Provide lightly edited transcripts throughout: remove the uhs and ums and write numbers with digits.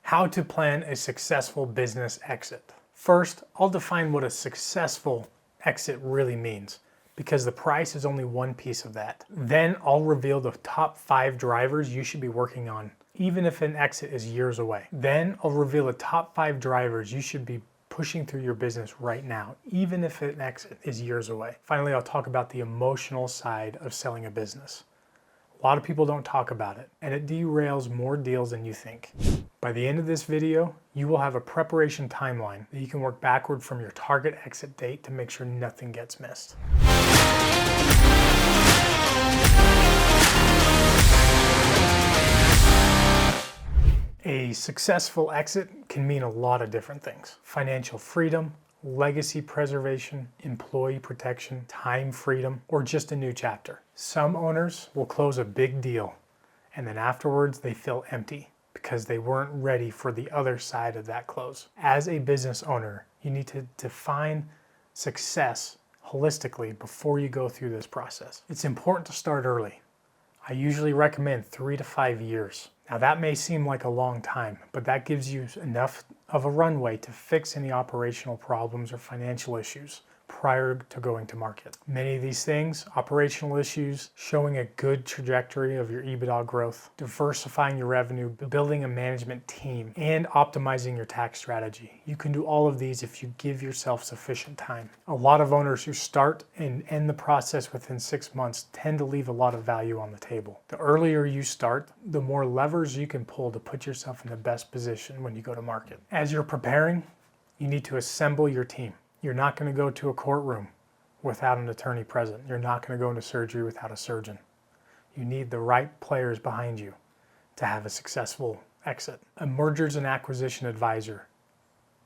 How to plan a successful business exit. First, I'll define what a successful exit really means, because the price is only one piece of that. Then I'll reveal the top 5 drivers you should be working on, even if an exit is years away. Then I'll reveal the top 5 drivers you should be pushing through your business right now, even if an exit is years away. Finally, I'll talk about the emotional side of selling a business. A lot of people don't talk about it, and it derails more deals than you think. By the end of this video, you will have a preparation timeline that you can work backward from your target exit date to make sure nothing gets missed. A successful exit can mean a lot of different things. Financial freedom, legacy preservation, employee protection, time freedom, or just a new chapter. Some owners will close a big deal and then afterwards they feel empty because they weren't ready for the other side of that close. As a business owner, you need to define success holistically before you go through this process. It's important to start early. I usually recommend 3 to 5 years. Now that may seem like a long time, but that gives you enough of a runway to fix any operational problems or financial issues prior to going to market. Many of these things, operational issues, showing a good trajectory of your EBITDA growth, diversifying your revenue, building a management team, and optimizing your tax strategy. You can do all of these if you give yourself sufficient time. A lot of owners who start and end the process within 6 months tend to leave a lot of value on the table. The earlier you start, the more levers you can pull to put yourself in the best position when you go to market. As you're preparing, you need to assemble your team. You're not going to go to a courtroom without an attorney present. You're not going to go into surgery without a surgeon. You need the right players behind you to have a successful exit. A mergers and acquisition advisor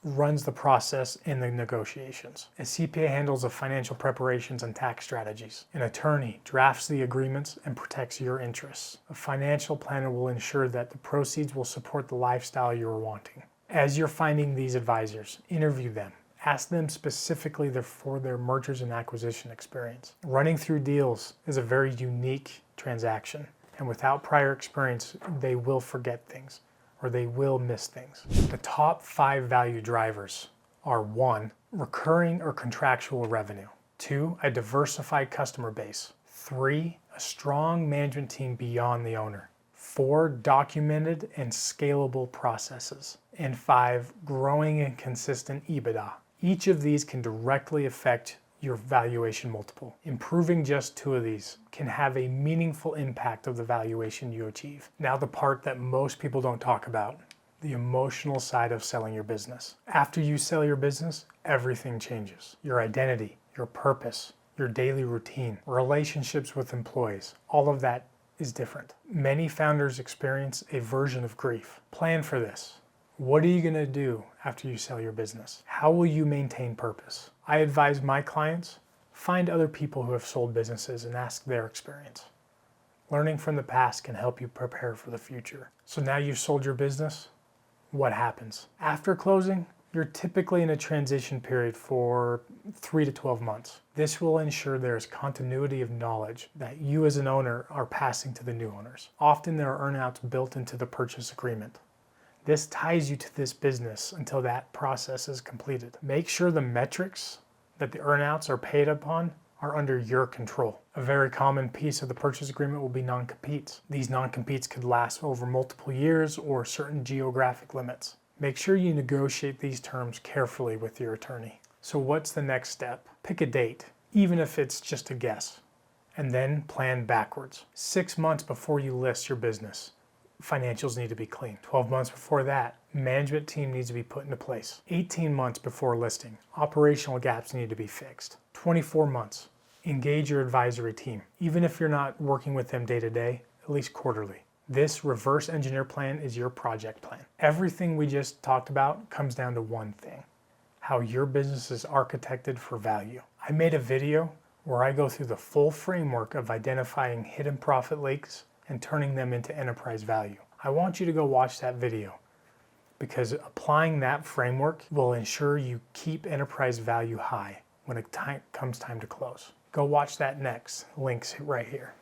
runs the process in the negotiations. A CPA handles the financial preparations and tax strategies. An attorney drafts the agreements and protects your interests. A financial planner will ensure that the proceeds will support the lifestyle you're wanting. As you're finding these advisors, interview them. Ask them specifically for their mergers and acquisition experience. Running through deals is a very unique transaction, and without prior experience, they will forget things or they will miss things. The top 5 value drivers are 1, recurring or contractual revenue. 2, a diversified customer base. 3, a strong management team beyond the owner. 4, documented and scalable processes. And 5, growing and consistent EBITDA. Each of these can directly affect your valuation multiple. Improving just 2 of these can have a meaningful impact of the valuation you achieve. Now the part that most people don't talk about, the emotional side of selling your business. After you sell your business, everything changes. Your identity, your purpose, your daily routine, relationships with employees, all of that is different. Many founders experience a version of grief. Plan for this. What are you going to do after you sell your business? How will you maintain purpose? I advise my clients, find other people who have sold businesses and ask their experience. Learning from the past can help you prepare for the future. So now you've sold your business, what happens? After closing, you're typically in a transition period for 3 to 12 months. This will ensure there is continuity of knowledge that you as an owner are passing to the new owners. Often there are earnouts built into the purchase agreement. This ties you to this business until that process is completed. Make sure the metrics that the earnouts are paid upon are under your control. A very common piece of the purchase agreement will be non-competes. These non-competes could last over multiple years or certain geographic limits. Make sure you negotiate these terms carefully with your attorney. So what's the next step? Pick a date, even if it's just a guess, and then plan backwards. 6 months before you list your business, financials need to be clean. 12 months before that, management team needs to be put into place. 18 months before listing, operational gaps need to be fixed. 24 months, engage your advisory team. Even if you're not working with them day to day, at least quarterly. This reverse engineer plan is your project plan. Everything we just talked about comes down to one thing: how your business is architected for value. I made a video where I go through the full framework of identifying hidden profit leaks and turning them into enterprise value. I want you to go watch that video because applying that framework will ensure you keep enterprise value high when it comes time to close. Go watch that next. Links right here.